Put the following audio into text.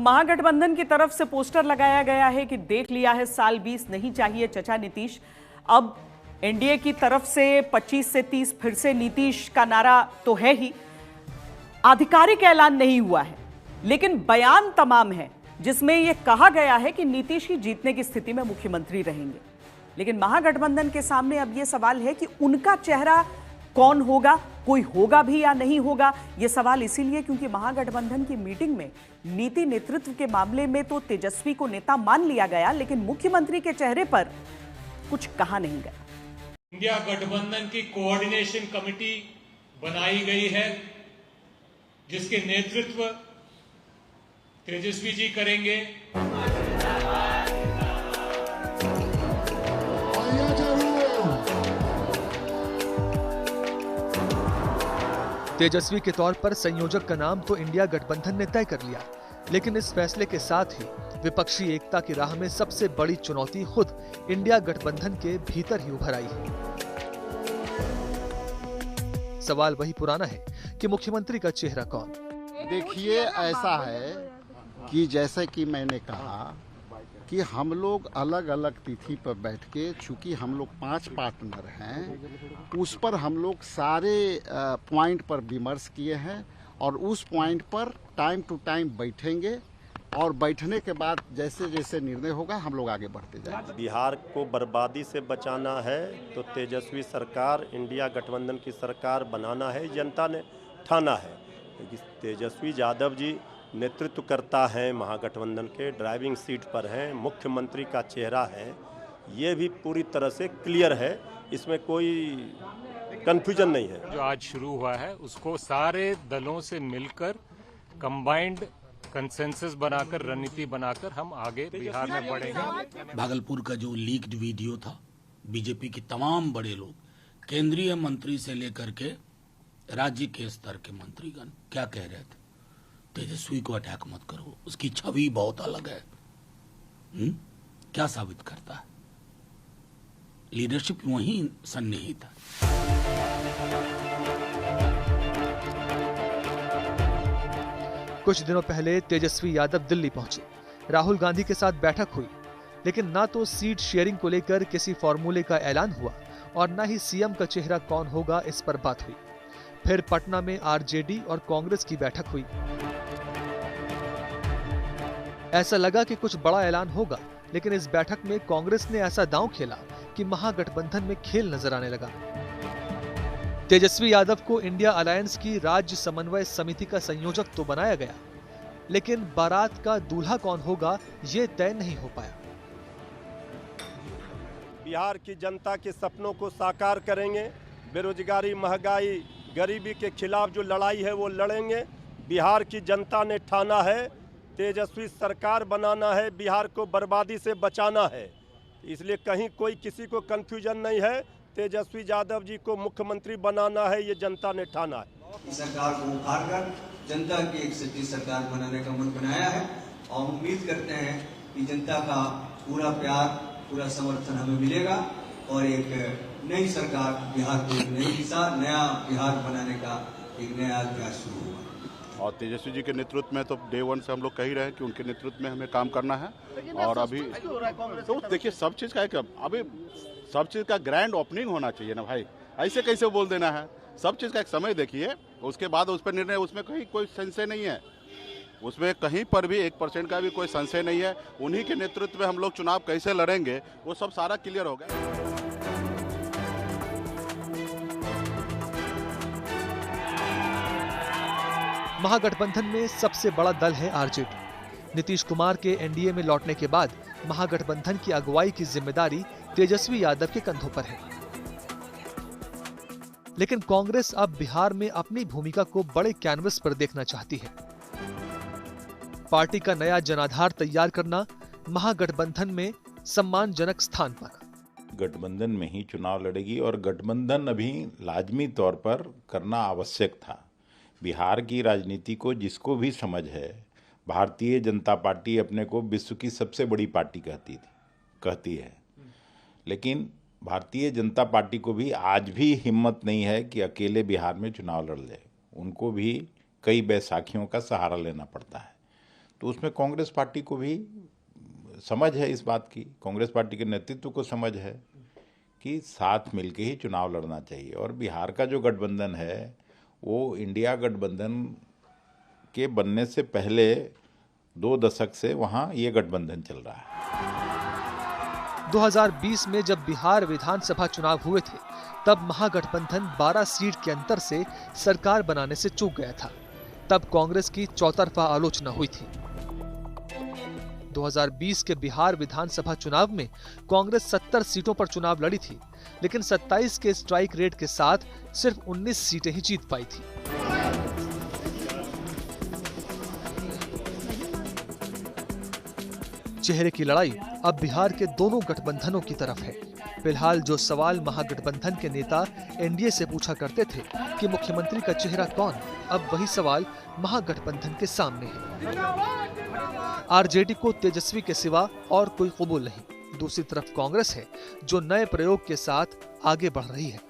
महागठबंधन की तरफ से पोस्टर लगाया गया है कि देख लिया है साल 20 नहीं चाहिए चचा नीतीश। अब एनडीए की तरफ से 25 से 30 फिर से नीतीश का नारा तो है ही, आधिकारिक ऐलान नहीं हुआ है, लेकिन बयान तमाम है जिसमें यह कहा गया है कि नीतीश ही जीतने की स्थिति में मुख्यमंत्री रहेंगे। लेकिन महागठबंधन के सामने अब यह सवाल है कि उनका चेहरा कौन होगा, कोई होगा भी या नहीं होगा। यह सवाल इसीलिए क्योंकि महागठबंधन की मीटिंग में नीति नेतृत्व के मामले में तो तेजस्वी को नेता मान लिया गया, लेकिन मुख्यमंत्री के चेहरे पर कुछ कहा नहीं गया। इंडिया गठबंधन की कोऑर्डिनेशन कमेटी बनाई गई है जिसके नेतृत्व तेजस्वी जी करेंगे। तेजस्वी के तौर पर संयोजक का नाम तो इंडिया गठबंधन ने तय कर लिया, लेकिन इस फैसले के साथ ही विपक्षी एकता की राह में सबसे बड़ी चुनौती खुद इंडिया गठबंधन के भीतर ही उभर आई है। सवाल वही पुराना है कि मुख्यमंत्री का चेहरा कौन। देखिए, ऐसा है कि जैसे कि मैंने कहा कि हम लोग अलग अलग तिथि पर बैठ के, चूंकि हम लोग 5 पार्टनर हैं, उस पर हम लोग सारे पॉइंट पर विमर्श किए हैं और उस पॉइंट पर टाइम टू टाइम बैठेंगे और बैठने के बाद जैसे जैसे निर्णय होगा हम लोग आगे बढ़ते जाएंगे। बिहार को बर्बादी से बचाना है तो तेजस्वी सरकार, इंडिया गठबंधन की सरकार बनाना है, जनता ने ठाना है। तेजस्वी यादव जी नेतृत्व करता है, महागठबंधन के ड्राइविंग सीट पर हैं, मुख्यमंत्री का चेहरा है, ये भी पूरी तरह से क्लियर है, इसमें कोई कंफ्यूजन नहीं है। जो आज शुरू हुआ है उसको सारे दलों से मिलकर कंबाइंड कंसेंसस बनाकर, रणनीति बनाकर हम आगे बिहार में बढ़ेंगे। भागलपुर का जो लीक्ड वीडियो था, बीजेपी के तमाम बड़े लोग, केंद्रीय मंत्री से लेकर के राज्य के स्तर के मंत्रीगण क्या कह रहे थे? तेजस्वी को अटैक मत करो, उसकी छवि बहुत अलग है। क्या साबित करता है? लीडरशिप वहीं सन्निहित है। कुछ दिनों पहले तेजस्वी यादव दिल्ली पहुंचे, राहुल गांधी के साथ बैठक हुई, लेकिन ना तो सीट शेयरिंग को लेकर किसी फॉर्मूले का ऐलान हुआ और ना ही सीएम का चेहरा कौन होगा इस पर बात हुई। फिर पटना में आरजेडी और कांग्रेस की बैठक हुई। ऐसा लगा कि कुछ बड़ा ऐलान होगा, लेकिन इस बैठक में कांग्रेस ने ऐसा दांव खेला कि महागठबंधन में खेल नजर आने लगा। तेजस्वी यादव को इंडिया अलायंस की राज्य समन्वय समिति का संयोजक तो बनाया गया, लेकिन बारात का दूल्हा कौन होगा ये तय नहीं हो पाया। बिहार की जनता के सपनों को साकार करेंगे, बेरोजगारी, महंगाई, गरीबी के खिलाफ जो लड़ाई है वो लड़ेंगे। बिहार की जनता ने ठाना है तेजस्वी सरकार बनाना है, बिहार को बर्बादी से बचाना है, इसलिए कहीं कोई किसी को कंफ्यूजन नहीं है। तेजस्वी यादव जी को मुख्यमंत्री बनाना है, ये जनता ने ठाना है। इस सरकार को उखाड़कर जनता की एक सच्ची सरकार बनाने का मन बनाया है और उम्मीद करते हैं कि जनता का पूरा प्यार, पूरा समर्थन हमें मिलेगा और एक नई सरकार, बिहार को एक नई दिशा, नया बिहार बनाने का एक नया अध्याय शुरू होगा। और तेजस्वी जी के नेतृत्व में तो डे 1 से हम लोग कह ही रहे हैं कि उनके नेतृत्व में हमें काम करना है। और अभी तो देखिए, सब चीज़ का एक, अभी सब चीज़ का ग्रैंड ओपनिंग होना चाहिए ना भाई, ऐसे कैसे बोल देना है? सब चीज़ का एक समय देखिए, उसके बाद उस पर निर्णय, उसमें कहीं कोई संशय नहीं है, उसमें कहीं पर भी 1% का भी कोई संशय नहीं है। उन्हीं के नेतृत्व में हम लोग चुनाव कैसे लड़ेंगे वो सब सारा क्लियर हो गया। महागठबंधन में सबसे बड़ा दल है आरजेडी। नीतीश कुमार के एनडीए में लौटने के बाद महागठबंधन की अगुवाई की जिम्मेदारी तेजस्वी यादव के कंधों पर है। लेकिन कांग्रेस अब बिहार में अपनी भूमिका को बड़े कैनवस पर देखना चाहती है। पार्टी का नया जनाधार तैयार करना, महागठबंधन में सम्मानजनक स्थान पाना। गठबंधन में ही चुनाव लड़ेगी और गठबंधन अभी लाजमी तौर पर करना आवश्यक था। बिहार की राजनीति को जिसको भी समझ है, भारतीय जनता पार्टी अपने को विश्व की सबसे बड़ी पार्टी कहती है, लेकिन भारतीय जनता पार्टी को भी आज भी हिम्मत नहीं है कि अकेले बिहार में चुनाव लड़ ले। उनको भी कई बैसाखियों का सहारा लेना पड़ता है। तो उसमें कांग्रेस पार्टी को भी समझ है इस बात की, कांग्रेस पार्टी के नेतृत्व को समझ है कि साथ मिलके ही चुनाव लड़ना चाहिए। और बिहार का जो गठबंधन है वो इंडिया गठबंधन के बनने से पहले 2 दशक से वहाँ ये गठबंधन चल रहा है। 2020 में जब बिहार विधानसभा चुनाव हुए थे तब महागठबंधन 12 सीट के अंतर से सरकार बनाने से चूक गया था। तब कांग्रेस की चौतरफा आलोचना हुई थी। 2020 के बिहार विधानसभा चुनाव में कांग्रेस 70 सीटों पर चुनाव लड़ी थी, लेकिन 27 के स्ट्राइक रेट के साथ सिर्फ 19 सीटें ही जीत पाई थी। चेहरे की लड़ाई अब बिहार के दोनों गठबंधनों की तरफ है। फिलहाल जो सवाल महागठबंधन के नेता एनडीए से पूछा करते थे कि मुख्यमंत्री का चेहरा कौन, अब वही सवाल महागठबंधन के सामने है। आरजेडी को तेजस्वी के सिवा और कोई कबूल नहीं। दूसरी तरफ कांग्रेस है जो नए प्रयोग के साथ आगे बढ़ रही है।